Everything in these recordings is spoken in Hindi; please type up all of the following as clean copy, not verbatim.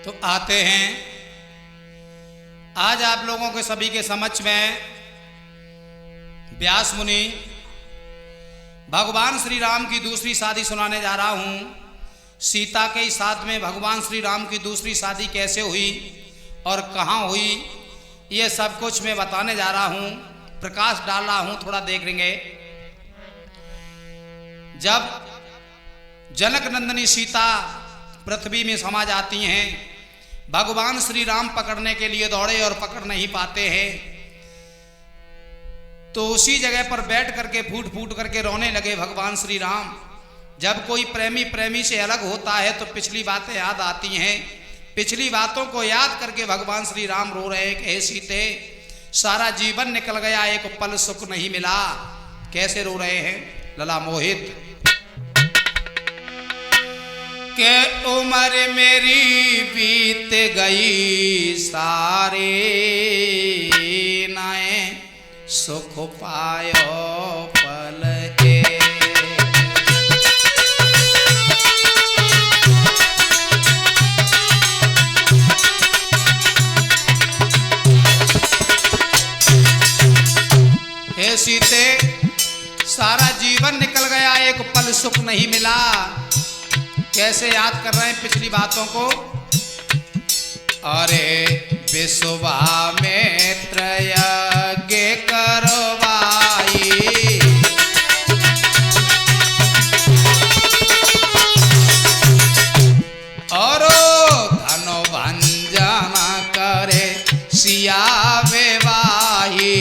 तो आते हैं आज आप लोगों के सभी के समक्ष में व्यास मुनि भगवान श्री राम की दूसरी शादी सुनाने जा रहा हूँ। सीता के साथ में भगवान श्री राम की दूसरी शादी कैसे हुई और कहाँ हुई, ये सब कुछ मैं बताने जा रहा हूँ। प्रकाश डाल रहा हूँ, थोड़ा देख लेंगे। जब जनक नंदिनी सीता पृथ्वी में समा जाती हैं, भगवान श्री राम पकड़ने के लिए दौड़े और पकड़ नहीं पाते हैं, तो उसी जगह पर बैठ करके फूट फूट करके रोने लगे भगवान श्री राम। जब कोई प्रेमी प्रेमी से अलग होता है तो पिछली बातें याद आती हैं। पिछली बातों को याद करके भगवान श्री राम रो रहे हैं कि हे सीते, सारा जीवन निकल गया, एक पल सुख नहीं मिला। कैसे रो रहे हैं? लला मोहित के उम्र मेरी बीत गई सारे, नए सुख पायो पल के। हे सीते, सारा जीवन निकल गया, एक पल सुख नहीं मिला। कैसे याद कर रहे हैं पिछली बातों को? अरे विश्वामित्र यज्ञ करवाई, और धन भंजन करे सिया विवाही।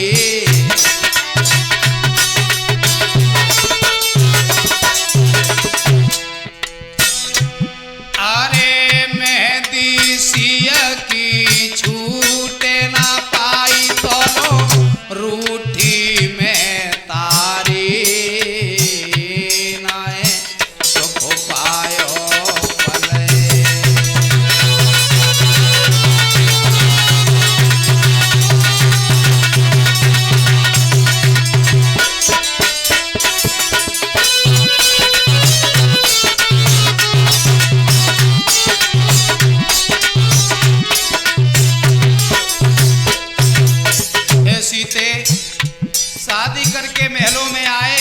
शादी करके महलों में आए,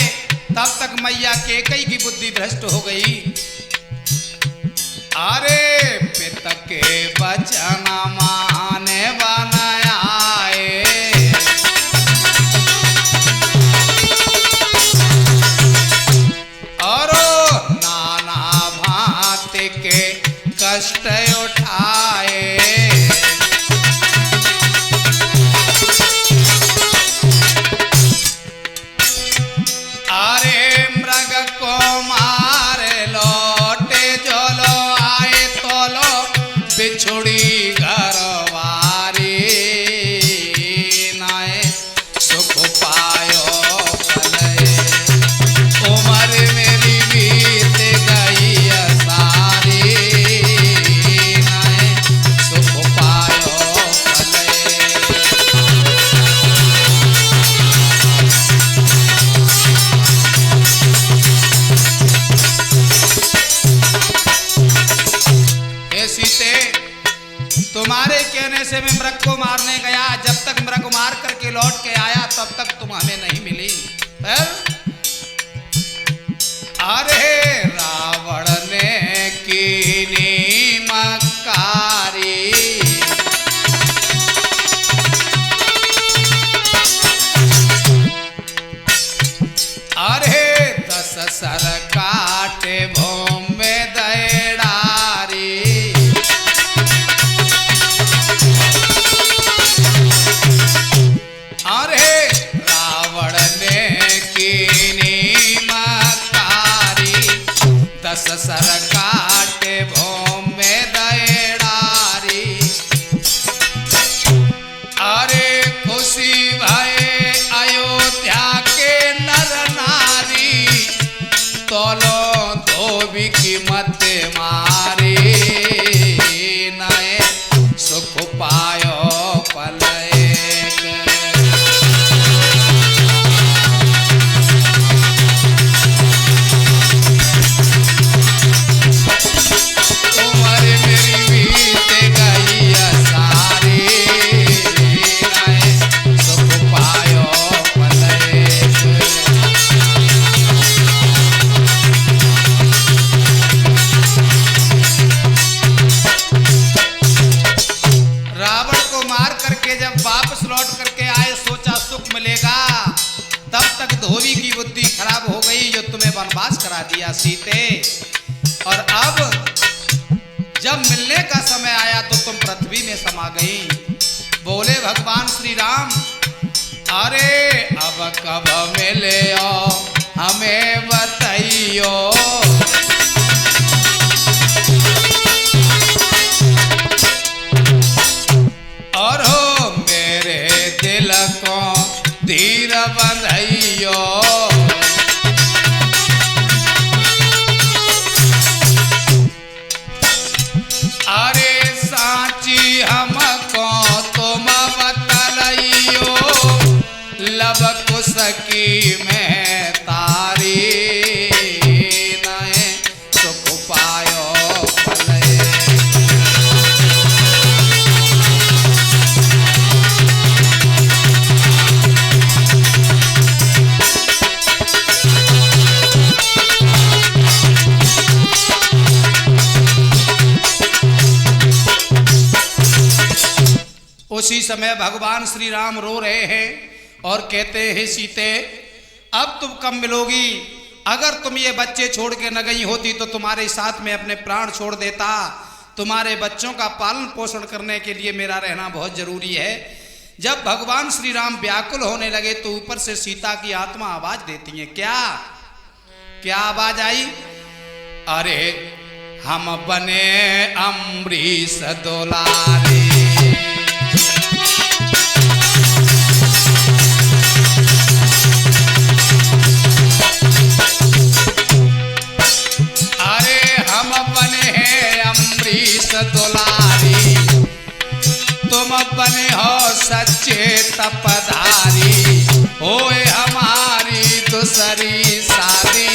तब तक मैया केकई की बुद्धि भ्रष्ट हो गई। अरे पिता के वचन माने बनाए, और नाना भांति के कष्ट उठाए। बिछुड़ी घरवारी, नाए सुख पायो पले। उम्र मेरी बीत गई सारी, नाए सुख पायो पले। हे सीते, तुम्हारे कहने से मैं मृग को मारने गया, जब तक मृग मार करके लौट के आया तब तक तुम हमें नहीं मिली। अरे रावण ने कीनी मकारी, अरे 10 सर काटे भूमि में दैडारी। अरे रावण ने कीनी मकारी, 10 सर काटे भूमि में दए मैया सीते, और अब जब मिलने का समय आया तो तुम पृथ्वी में समा गई। बोले भगवान श्री राम, अरे अब कब मिले हमें बताइयो। और हो मेरे दिल को धीर बंधइयो। अरे साची हमको तुम बतलइयो, लब कुसकी में तारी नए सुख पायो पलय। उसी समय भगवान श्री राम रो रहे हैं और कहते हैं, सीते अब तुम कब मिलोगी? अगर तुम ये बच्चे छोड़ के न गई होती तो तुम्हारे साथ में अपने प्राण छोड़ देता। तुम्हारे बच्चों का पालन पोषण करने के लिए मेरा रहना बहुत जरूरी है। जब भगवान श्री राम व्याकुल होने लगे तो ऊपर से सीता की आत्मा आवाज देती है। क्या क्या आवाज आई? अरे हम बने अम्बरीश दुलारी, दुलारी, तुम बने हो सच्चे तपधारी, होए हमारी दूसरी शादी।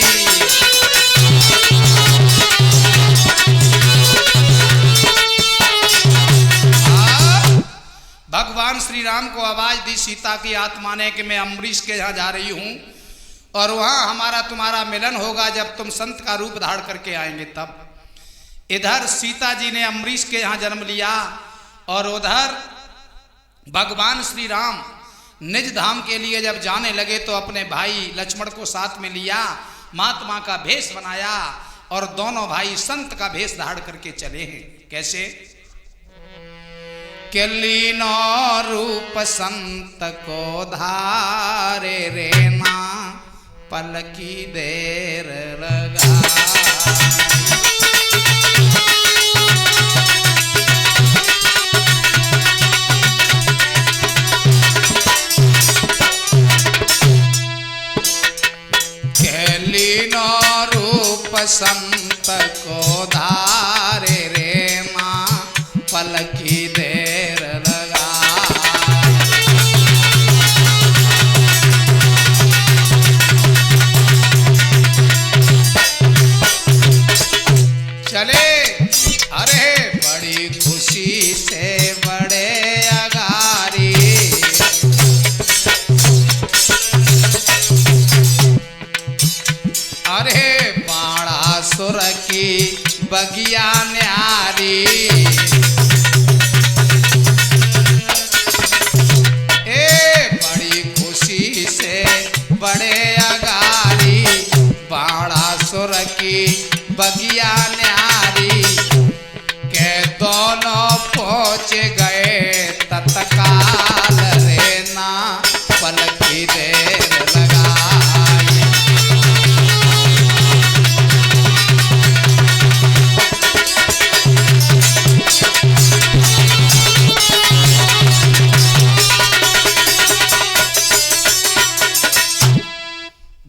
भगवान श्री राम को आवाज दी सीता की आत्मा ने कि मैं अम्बरीश के यहाँ जा रही हूँ और वहाँ हमारा तुम्हारा मिलन होगा जब तुम संत का रूप धारण करके आएंगे तब। इधर सीता जी ने अम्बरीश के यहाँ जन्म लिया और उधर भगवान श्री राम निज धाम के लिए जब जाने लगे तो अपने भाई लक्ष्मण को साथ में लिया, महात्मा का भेष बनाया और दोनों भाई संत का भेष धारण करके चले हैं। कैसे? के लीनो रूप संत को धारे रेना, पलकी देर लगा। रूप संत को धारे रे माँ, पलकी देर लगा। चले अरे बड़ी खुशी से बड़े अगारी, अरे बाणासुर की बगिया न्यारी, बड़ी खुशी से बड़े अगारी, बाणासुर की बगिया न्यारी, के दोनों पहुँच गए तत्काल रेना, पलकी देर लगाई।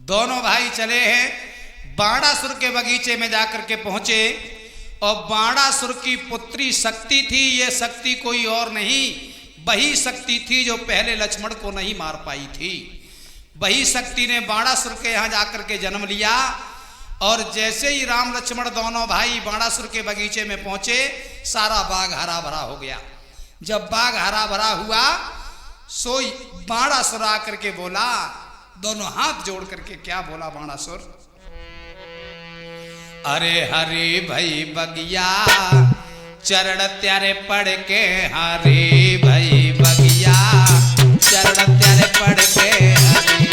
दोनों भाई चले हैं, बाणासुर के बगीचे में जाकर के पहुंचे और बाणासुर की पुत्री शक्ति थी। ये शक्ति कोई और नहीं, वही शक्ति थी जो पहले लक्ष्मण को नहीं मार पाई थी। वही शक्ति ने बाणासुर के यहाँ जाकर के जन्म लिया और जैसे ही राम लक्ष्मण दोनों भाई बाणासुर के बगीचे में पहुंचे, सारा बाग हरा भरा हो गया। जब बाग हरा भरा हुआ सो बाणासुर आकर के बोला, दोनों हाथ जोड़ करके क्या बोला बाणासुर? अरे हरी भई बगिया चरण त्यारे पढ़ के, हरी भई बगिया चरण त्यारे पढ़ के, हरी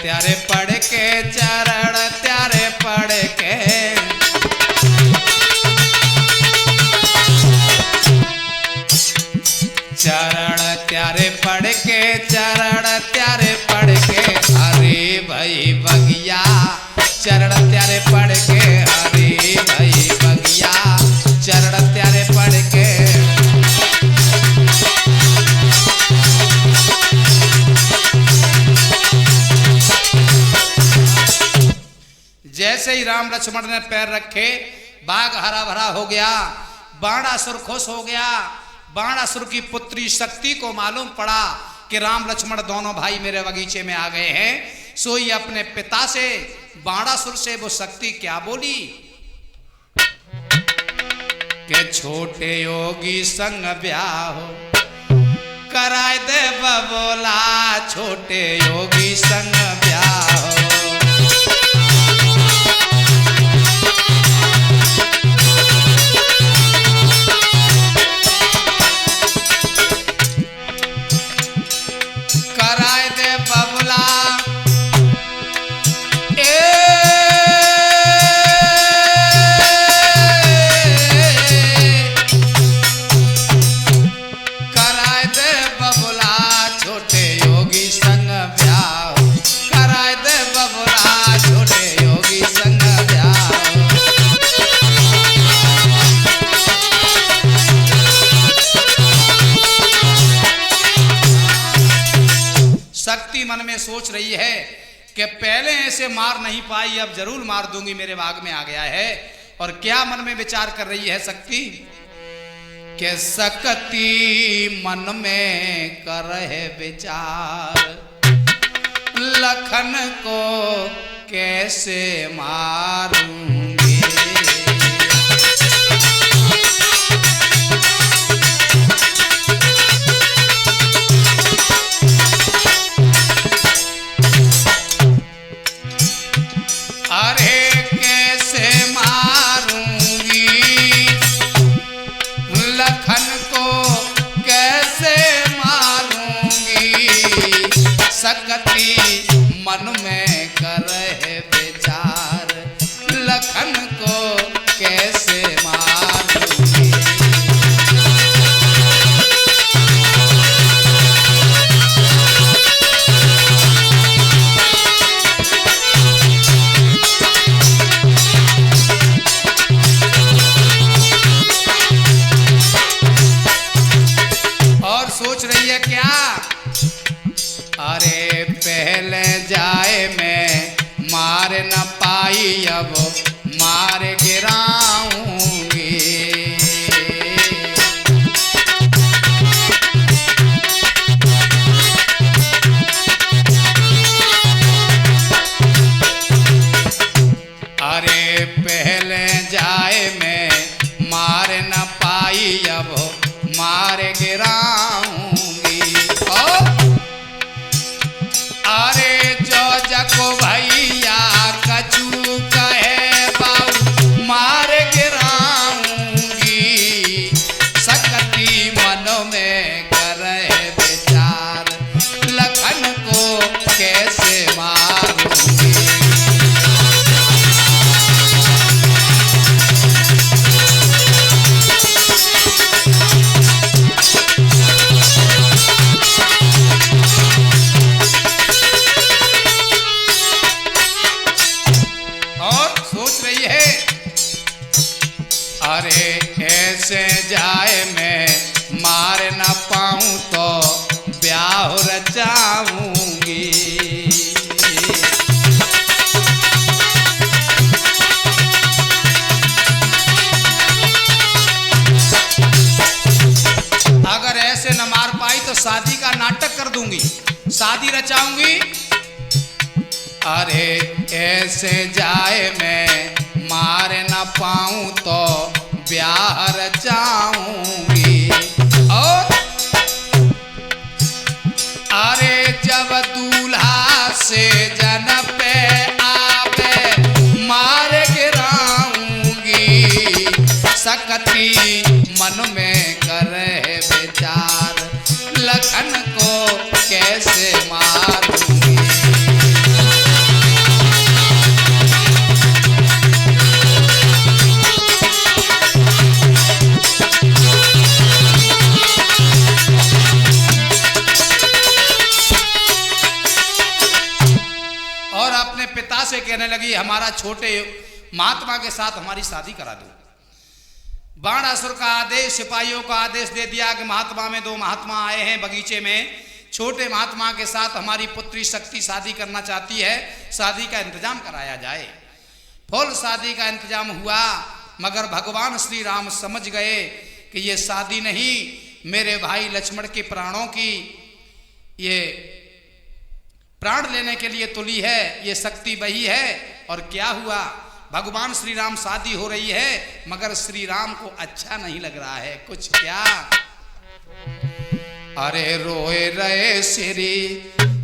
त्यारे पढ़ के चरण त्यारे पढ़ के चरण त्यारे पढ़ के चरण त्यारे पढ़ के हरे भाई बगिया चरण त्यारे पढ़ के हरे भाई बगिया चरण त्यारे पढ़ के जैसे ही राम लक्ष्मण ने पैर रखे बाग हरा भरा हो गया। बाणासुर खुश हो गया। बाणासुर की पुत्री शक्ति को मालूम पड़ा कि राम लक्ष्मण दोनों भाई मेरे बगीचे में आ गए हैं। सो ही अपने पिता से बाणासुर से वो शक्ति क्या बोली कि छोटे योगी संग ब्याह कराए दे बबोला छोटे योगी संग ब्याह मन में सोच रही है कि पहले ऐसे मार नहीं पाई अब जरूर मार दूंगी मेरे बाग में आ गया है। और क्या मन में विचार कर रही है शक्ति कि शक्ति मन में कर है विचार लखन को कैसे मारूंगी मन में कर है विचार लखन को कैसे मारूंगी और सोच रही है क्या अरे पहले जाए मैं मार न पाई अब मार गिराऊंगी अरे पहले जाए मैं मार न पाई अब मार गिराऊंगी अरे जो जको भैया कछु कहे बाऊ मार गिराऊंगी शक्ति मन में करे विचार लखन को कैसे मारूंगी अरे ऐसे जाए मैं मार न पाऊं तो ब्याह रचाऊंगी अगर ऐसे न मार पाई तो शादी का नाटक कर दूंगी शादी रचाऊंगी अरे ऐसे जाए मैं मार न पाऊं तो ब्याह रचाऊंगी और अरे जब दूल्हा से जन पे आवे मार गिराऊंगी शक्ति मन में करे विचार लखन को कैसे मारूंगी पिता से कहने लगी हमारा छोटे महात्मा के साथ हमारी शादी करा दो। बाणासुर का आदेश, सिपाहियों का आदेश दे दिया कि महात्मा में 2 महात्मा आए हैं बगीचे में, छोटे महात्मा के साथ हमारी पुत्री शक्ति शादी करना चाहती है, शादी का इंतजाम कराया जाए। फुल शादी का इंतजाम हुआ, मगर भगवान श्री राम समझ गए कि ये शादी नहीं, मेरे भाई लक्ष्मण के प्राणों की ये प्राण लेने के लिए तुली है, ये शक्ति वही है। और क्या हुआ, भगवान श्री राम शादी हो रही है, मगर श्री राम को अच्छा नहीं लग रहा है कुछ। क्या, अरे रोए रहे श्री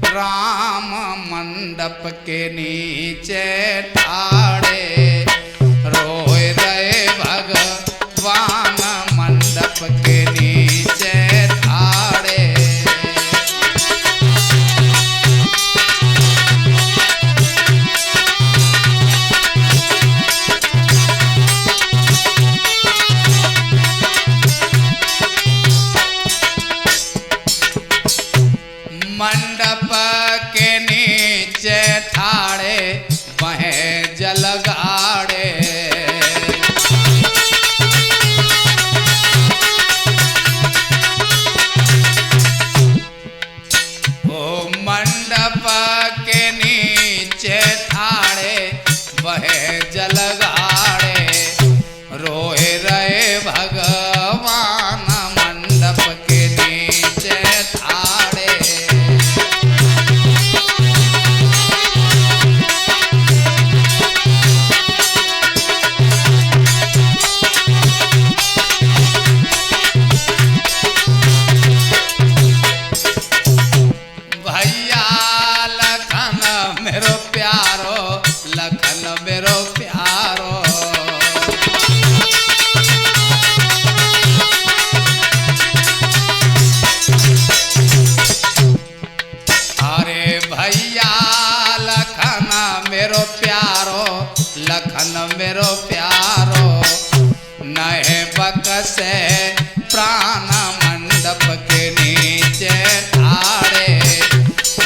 राम मंडप के नीचे ठाड़े, रोए रहे भगवान मंडप के नीचे ठाड़े। मंडप के नीचे ठाड़े वह जल गाड़े, ओ मंडप के नीचे ठाड़े वह जल गाड़े, रोए रहे भगवान मंडप के नीचे ठाड़े। लखन मेरो प्यारो नए बकसे प्राण मंडप के नीचे ठाड़े,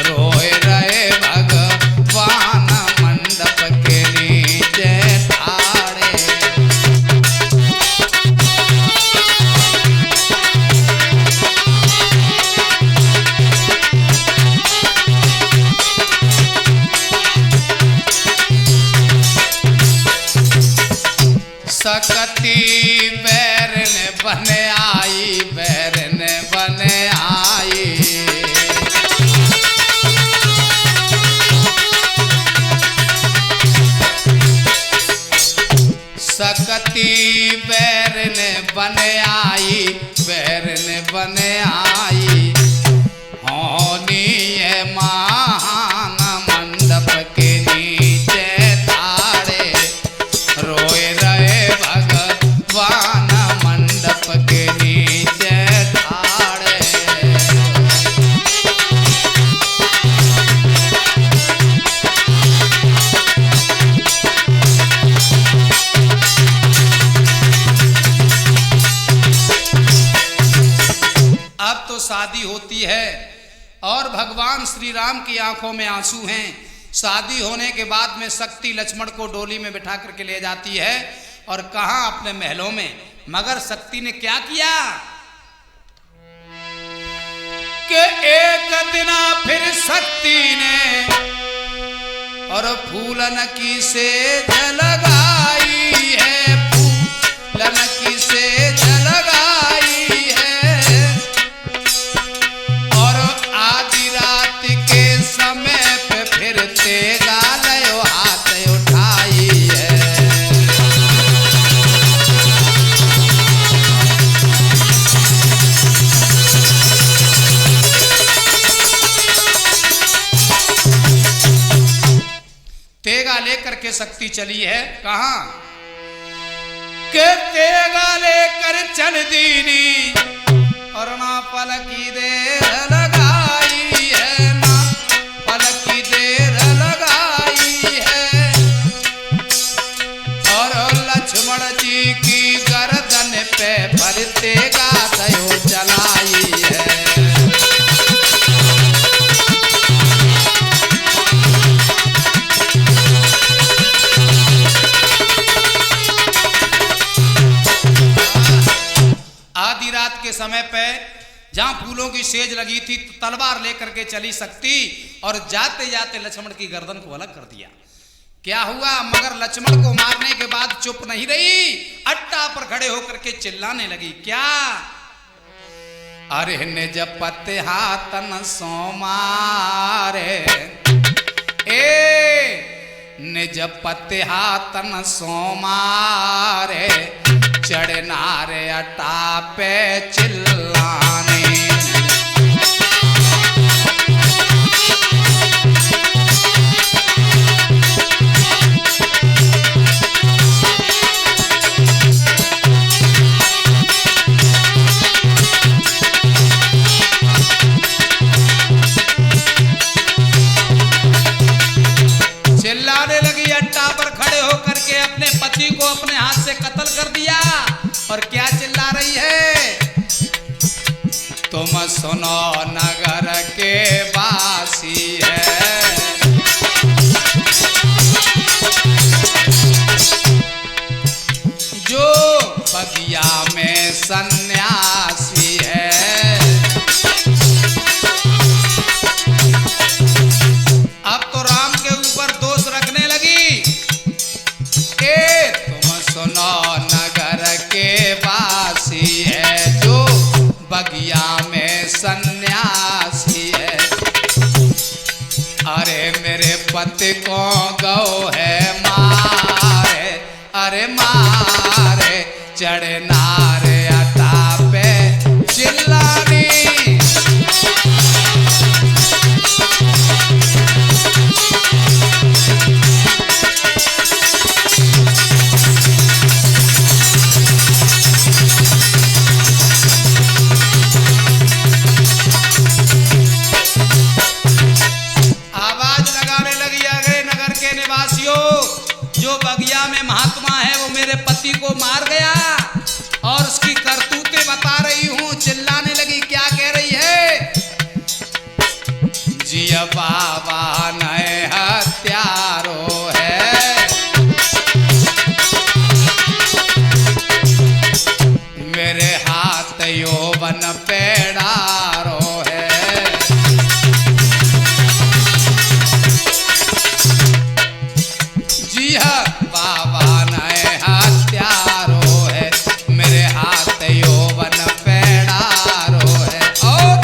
रोए रहे भगवान मंडप के नीचे ठाड़े। सकती बैरन बने आई, बैरन बने आई, सकती बैरन बने आई, बैरन बने आई, होनी है महान मंडप के नीचे ठाड़े, रोए रहे भगवान मंडप के नीचे ठाड़े। अब तो शादी होती है और भगवान श्री राम की आंखों में आंसू हैं। शादी होने के बाद में शक्ति लक्ष्मण को डोली में बिठा करके ले जाती है और कहां अपने महलों में। मगर शक्ति ने क्या किया कि एक दिन फिर शक्ति ने और फूलन की सेज लगाई है, फूलन की सेज लगाई है, और आधी रात के समय पे फिर तेगा लयो हाथ उठाई है। तेगा लेकर के शक्ति चली है कहां के तेगा लेकर चल दीनी और ना पलकी देर लगाई है, ना पलकी देर लगाई है, और लक्ष्मण जी की गर्दन पे पर तेगा दयो चलाई है। जहां फूलों की सेज लगी थी तो तलवार लेकर के चली शक्ति और जाते जाते लक्ष्मण की गर्दन को अलग कर दिया। क्या हुआ, मगर लक्ष्मण को मारने के बाद चुप नहीं रही, अट्टा पर खड़े होकर के चिल्लाने लगी। क्या, अरे निज पति हाथन सोमारे, निज पति हाथन सोमारे, चढ़नारे अट्टा पे चिल्लाने। चिल्लाने लगी, अट्टा पर खड़े होकर के अपने पति को अपने हाथ से कत्ल कर दिया। और क्या चिल्ला रही है, तुम सुनो नगर के वासी है, जो बगिया में सन्यासी है। अब तो राम के ऊपर दोष रखने लगी। तुम सुनो नगर के वासी है, जो बगिया में सन्यासी है। अरे मेरे पति को गौ है मारे, अरे मारे, चढ़नारे अट्टा पे चिल्लानी। जो बगिया में महात्मा है वो मेरे पति को मार गया और उसकी करतूतें बता रही हूं। चिल्लाने लगी, क्या कह रही है, जिया बाबा नए हत्यारो है, मेरे हाथ यौवन पेड़ारो है। बाबा नए हत्यारो है, मेरे हाथ यौवन पेड़ारो है। और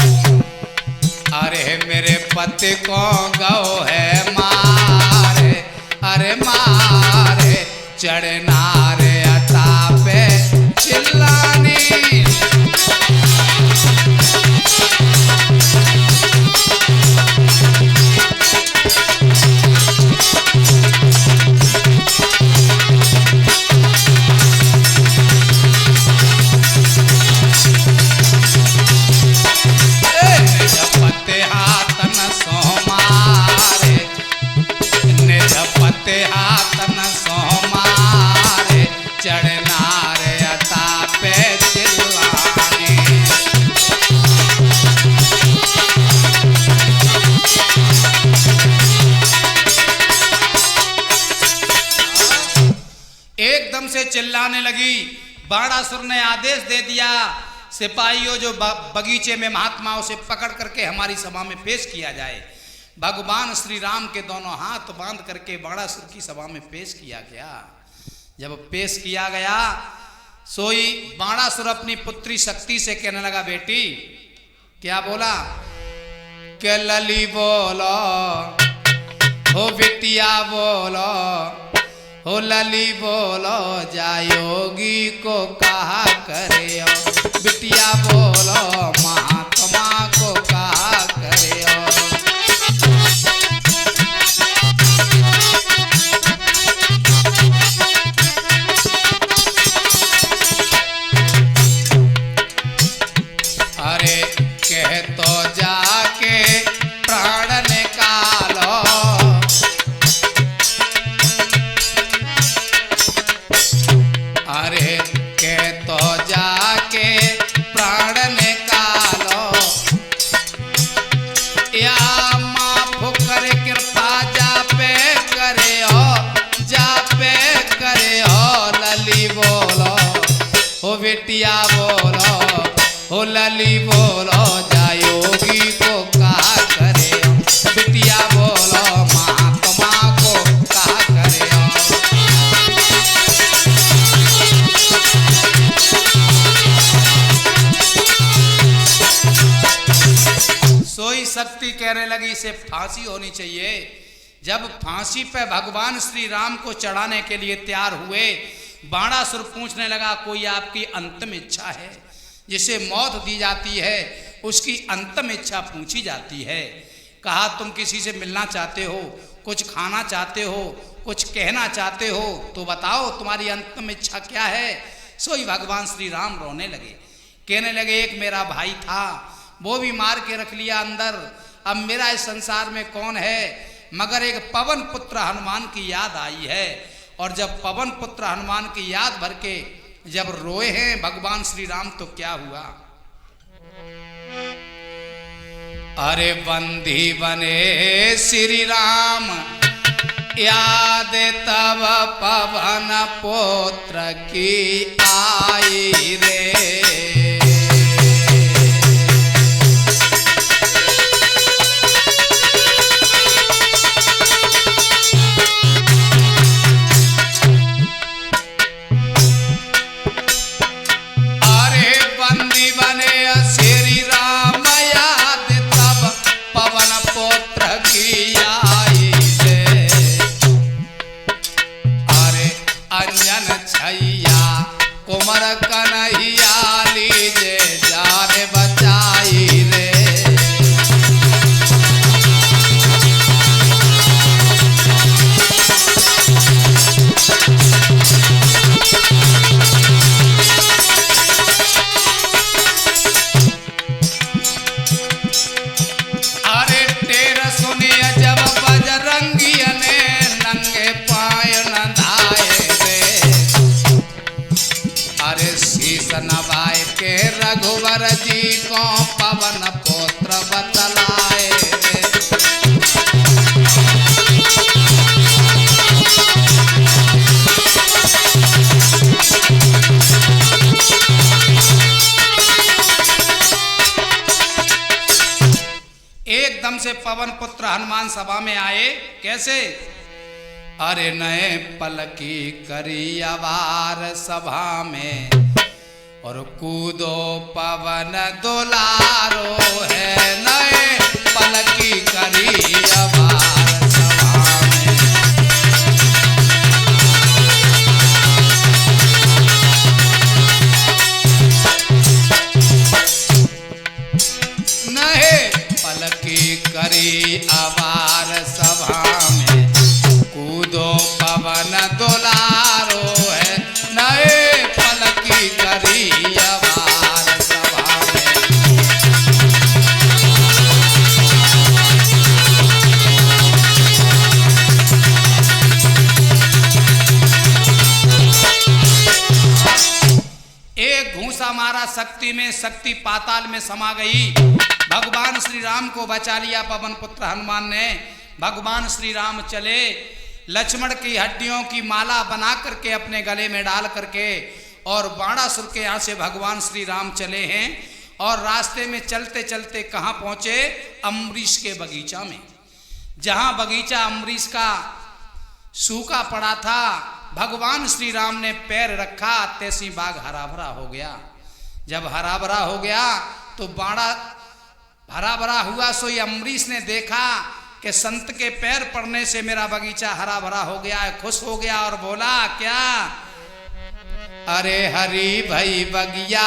अरे मेरे पति को गौ है मारे, अरे मारे, चढ़नारे अट्टा पे चिल्लानी। हाथन सोमारे, चढ़नारे अट्टा पे चिल्लाने। एकदम से चिल्लाने लगी। बाणासुर ने आदेश दे दिया, सिपाहियों जो बगीचे में महात्माओं से पकड़ करके हमारी सभा में पेश किया जाए। भगवान श्री राम के दोनों हाथ बांध करके बाणासुर की सभा में पेश किया गया। जब पेश किया गया, सोई बाणासुर अपनी पुत्री शक्ति से कहने लगा, बेटी, क्या बोला, के लली बोलो, हो बिटिया बोलो, हो लली बोलो, जायोगी को कहा करे, बिटिया बोलो, महात्मा को कहा करे। अरे कह तो जाके प्राण निकालो, अरे कह तो जाके प्राण निकालो। कहने लगी इसे फांसी होनी चाहिए। जब फांसी पे भगवान श्री राम को चढ़ाने के लिए तैयार हुए, बाणासुर पूछने लगा कोई आपकी अंतिम इच्छा है? जिसे मौत दी जाती है उसकी अंतिम इच्छा पूछी जाती है। कहा तुम किसी से मिलना चाहते हो, कुछ खाना चाहते हो, कुछ कहना चाहते हो तो बताओ तुम्हारी अंतिम इच्छा क्या है? सोई भगवान श्री राम रोने लगे, कहने लगे एक मेरा भाई था, वो भी मार के रख लिया अंदर, अब मेरा इस संसार में कौन है? मगर एक पवन पुत्र हनुमान की याद आई है। और जब पवन पुत्र हनुमान की याद भर के जब रोए हैं भगवान श्री राम तो क्या हुआ? अरे बंदी बने श्री राम याद तब पवन पुत्र की आई रे। नवाए के रघुवर जी को पवन पुत्र बतलाए। एकदम से पवन पुत्र हनुमान सभा में आए। कैसे? अरे नए पलकी करी अवार सभा में और कूदो पवन दुलारो है। नए पलकी करी अवार सभा में। नए पलकी करी अवार सभा में कूदो पवन दुलारो है। नए पलकी करी अवार सभा में। एक घूंसा मारा शक्ति में, शक्ति पाताल में समा गई। भगवान श्री राम को बचा लिया पवन पुत्र हनुमान ने। भगवान श्री राम चले, लक्ष्मण की हड्डियों की माला बना करके अपने गले में डाल करके और बाणासुर के यहाँ से भगवान श्री राम चले हैं। और रास्ते में चलते चलते कहाँ पहुँचे? अम्बरीश के बगीचा में। जहाँ बगीचा अम्बरीश का सूखा पड़ा था, भगवान श्री राम ने पैर रखा, तैसी बाग हरा भरा हो गया। जब हरा भरा हो गया तो बाड़ा हरा भरा हुआ, सो अम्बरीश ने देखा कि संत के पैर पड़ने से मेरा बगीचा हरा भरा हो गया है। खुश हो गया और बोला क्या? अरे हरी भई बगिया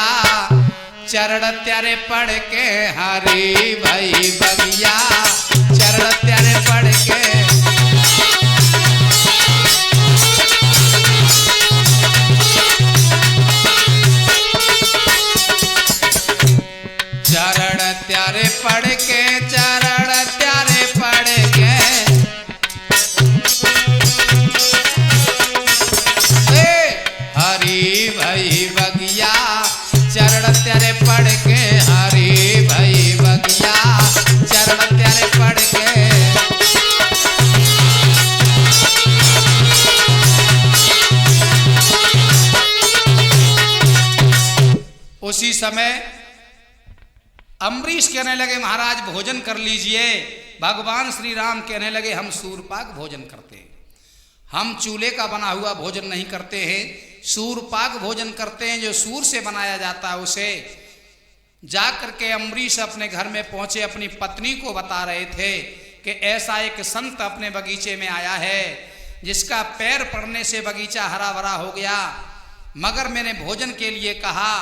चरण त्यारे पढ़ के, हरी भई बगिया चरण त्यारे पढ़ के। चरण त्यारे पढ़ के, चरण त्यारे पढ़ के। हरी भई बगिया चरण त्यारे पढ़ के, हरी भई बगिया चरण त्यारे पढ़ के। उसी समय अम्बरीश कहने लगे महाराज भोजन कर लीजिए। भगवान श्री राम कहने लगे हम सूरपाक भोजन करते हैं, हम चूल्हे का बना हुआ भोजन नहीं करते हैं, सूरपाक भोजन करते हैं। जो सूर से बनाया जाता है उसे जा करके अम्बरीश अपने घर में पहुंचे, अपनी पत्नी को बता रहे थे कि ऐसा एक संत अपने बगीचे में आया है जिसका पैर पड़ने से बगीचा हरा भरा हो गया, मगर मैंने भोजन के लिए कहा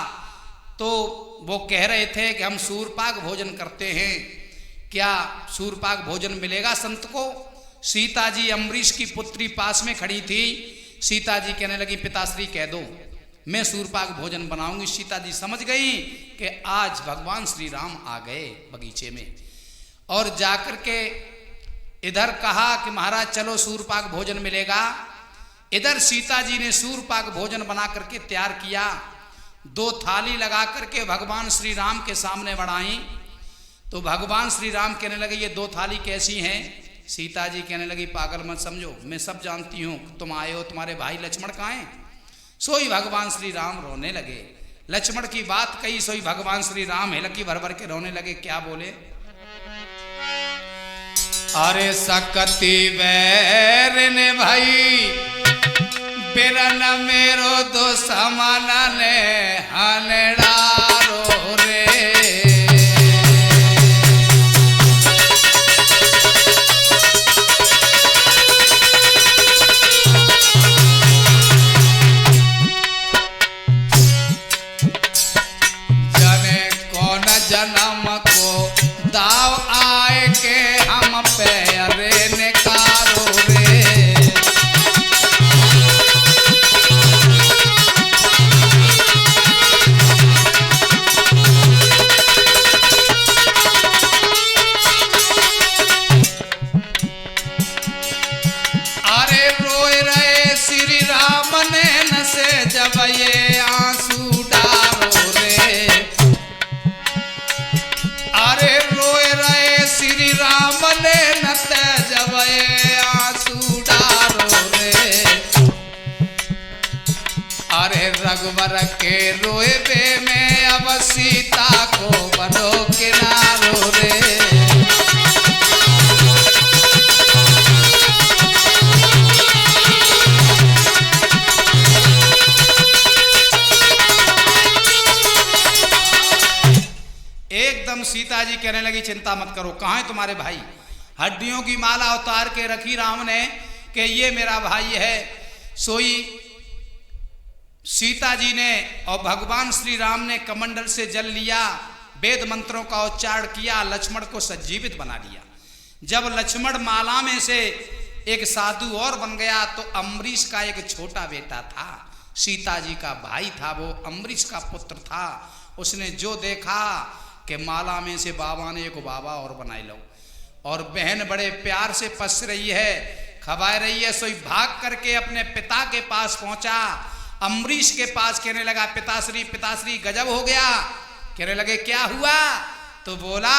तो वो कह रहे थे कि हम सूरपाक भोजन करते हैं, क्या सूरपाक भोजन मिलेगा संत को? सीता जी अम्बरीश की पुत्री पास में खड़ी थी। सीता जी कहने लगी पिताश्री कह दो मैं सूरपाक भोजन बनाऊंगी। सीता जी समझ गई कि आज भगवान श्री राम आ गए बगीचे में, और जाकर के इधर कहा कि महाराज चलो सूरपाक भोजन मिलेगा। इधर सीता जी ने सूरपाक भोजन बना करके तैयार किया, 2 थाली लगा करके भगवान श्री राम के सामने बढ़ाई। तो भगवान श्री राम कहने लगे ये 2 थाली कैसी हैं? सीता जी कहने लगी पागल मत समझो, मैं सब जानती हूँ, तुम आए हो, तुम्हारे भाई लक्ष्मण कहाँ हैं? सोई भगवान श्री राम रोने लगे। लक्ष्मण की बात कही, सोई भगवान श्री राम हिलकी भर भर के रोने लगे। क्या बोले? अरे सकती वैर ने भाई बिरन मेरो दो समान ने हनडारो रे। जन्म को दाव आए के हम पैरे निकारो रे। अरे रोए रहे श्री राम ने न से जब ये आंसू डारो रे। अरे रोए रहे श्री राम ने न जब ये आंसू डारो रे। अरे रघुवर के रोए बे में अब सीता को बनो किनारो रे। एकदम सीता जी कहने लगी चिंता मत करो, कहाँ है तुम्हारे भाई? हड्डियों की माला उतार के रखी राम ने कि ये मेरा भाई है। सोई सीता जी ने और भगवान श्री राम ने कमंडल से जल लिया, वेद मंत्रों का उच्चारण किया, लक्ष्मण को सज्जीवित बना लिया। जब लक्ष्मण माला में से एक साधु और बन गया तो अम्बरीश का एक छोटा बेटा था, सीता जी का भाई था, वो अम्बरीश का पुत्र था। उसने जो देखा कि माला में से बाबा ने एक बाबा और बनाई लो, और बहन बड़े प्यार से पस रही है, खबा रही है, सोई भाग करके अपने पिता के पास पहुंचा। अम्बरीश के पास कहने लगा पिताश्री पिताश्री गजब हो गया। कहने लगे क्या हुआ? तो बोला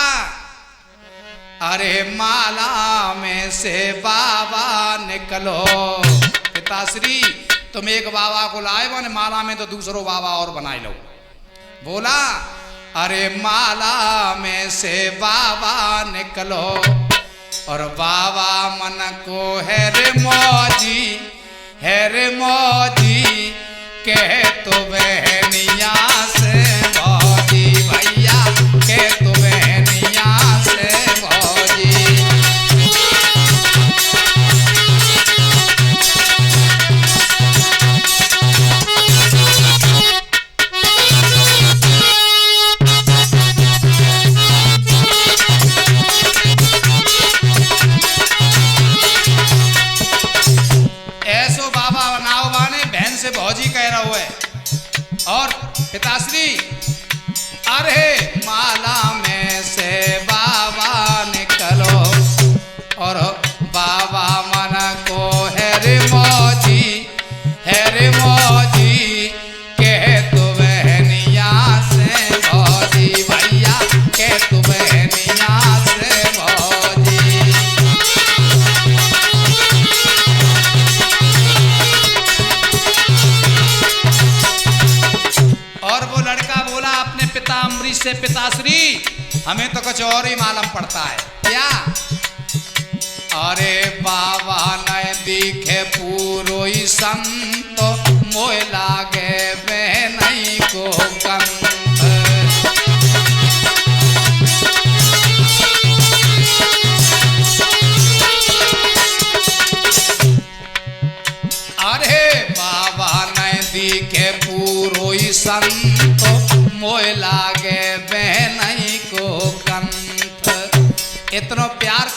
अरे माला में से बाबा निकलो। पिताश्री तुम एक बाबा को लाए बने, माला में तो दूसरो बाबा और बनाई लो। बोला अरे माला में से बाबा निकलो, और बाबा मन को है रे मौजी कह तो बहनिया से मौजी, भैया कह तो बहनिया से मौजी। से भौजी कह रहा हुआ है। और पिताश्री अरे माला में से बाबा निकलो, और बाबा मन को है रे मौजी कह तो बहनिया से भौजी, भैया कह तो बहनिया से भौजी। और वो लड़का बोला अपने पिता अम्बरीश से पिताश्री हमें तो कुछ और ही मालूम पड़ता है। क्या? अरे बाबा न दिखे पूरो ही संत, मोय लागे बे नहीं को कंत।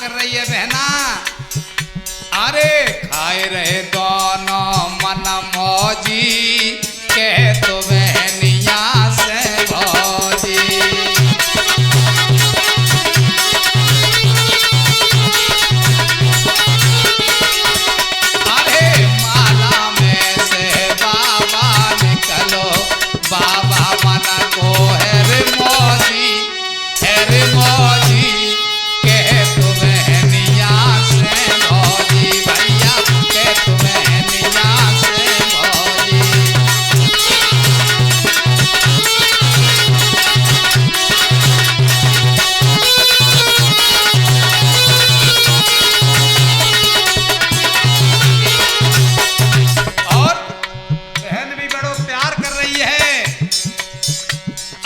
कर रही है बहना। अरे खाए रहे दोनों मन मौजी, कह तो बहनिया से भौजी। अरे माला में से बाबा निकलो, बाबा मन को है रे मौजी, है रे मौजी, कह तो बहनिया से भौजी। भैया कह तो बहनिया से भौजी। और बहन भी बड़ो प्यार कर रही है।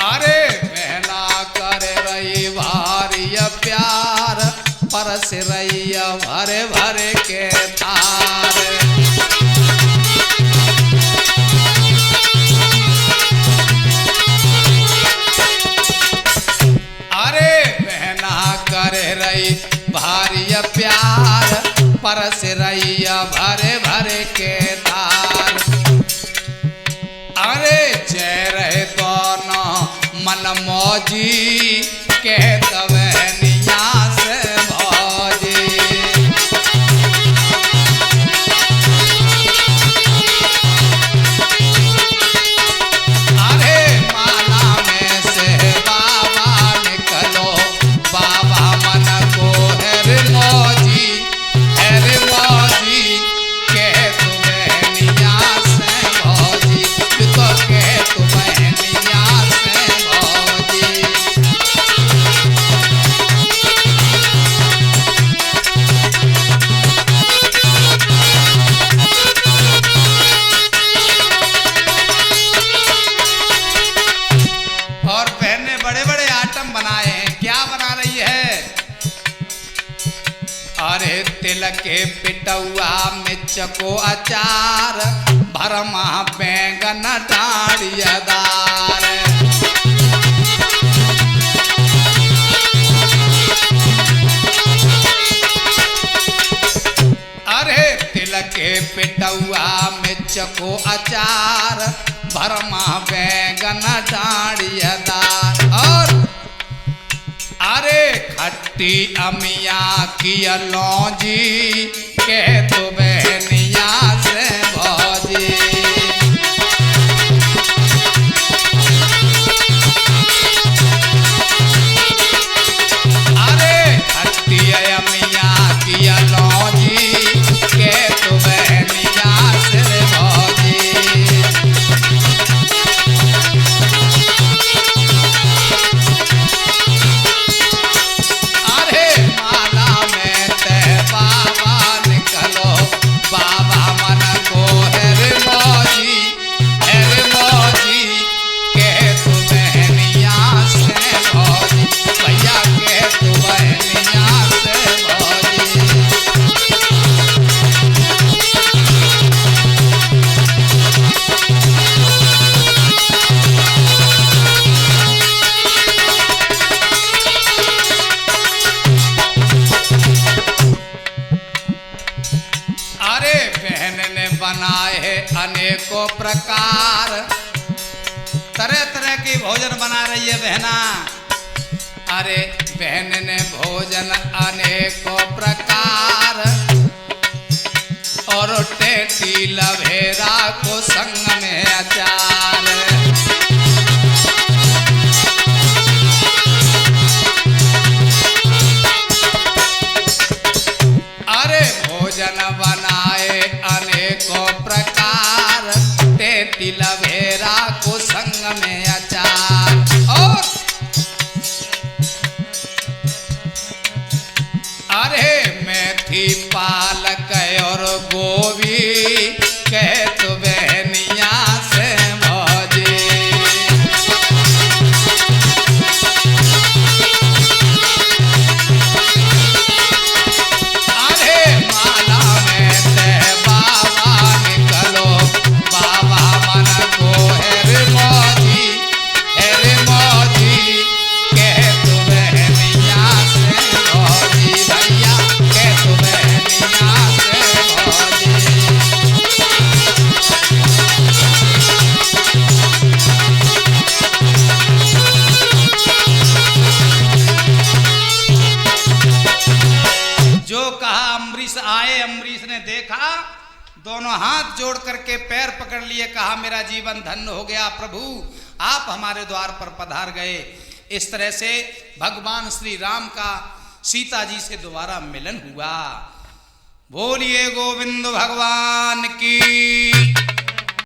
अरे बहना कर रही भारी प्यार, परस रही भरे भरे के थार। अरे बहना कर रही भारी प्यार, परस रही भरे भरे के थार। अरे जय रहे दोनों मन मौजी, कह बहनिया से भौजी। अरे माला में से बाबा निकलो, बाबा मन को है रे मौजी, है रे मौजी, कह तो बहनिया से भौजी। तो कह तो बहनिया से भौजी। और बहन ने बड़े बड़े आइटम बनाए हैं। क्या बना रही है? अरे तिल के पिटौआ मिर्च को अचार, भरमा बैंगन डाढ़ियादार। अरे तिल के पिटौआ मिर्च को अचार, भरमा बैंगन डाढ़ियादार। और अरे खट्टी अमिया की लौंजी, कह तो बहनिया से भौजी। अरे खट्टी अमिया की लौंजी, कह तो बहनिया से भौजी। अरे माला में ते बाबा निकलो, बाबा मन को है रे मौजी, है रे मौजी, कह तो बहनिया से भौजी। भैया कह तो बहनिया से भौजी। अरे बहन ने बनाए हैं अनेकों प्रकार, तरह तरह के भोजन बना रही है बहना। अरे बहन ने भोजन अनेकों प्रकार, और टेटी लभेरा को संग में अचार। अरे भोजन बनाए अनेकों प्रकार, टेटी लभेरा को संग में अचार। और अरे मेथी पालक और गोभी, कह तो बहनिया से भौजी। अरे माला में से बाबा निकलो, बाबा मन को है रे मौजी, है रे मौजी, कह तो बहनिया से भौजी। भैया अम्बरीश आए, अम्बरीश ने देखा, दोनों हाथ जोड़ करके पैर पकड़ लिए, कहा मेरा जीवन धन्य हो गया प्रभु, आप हमारे द्वार पर पधार गए। इस तरह से भगवान श्री राम का सीता जी से दोबारा मिलन हुआ। बोलिए गोविंद भगवान की।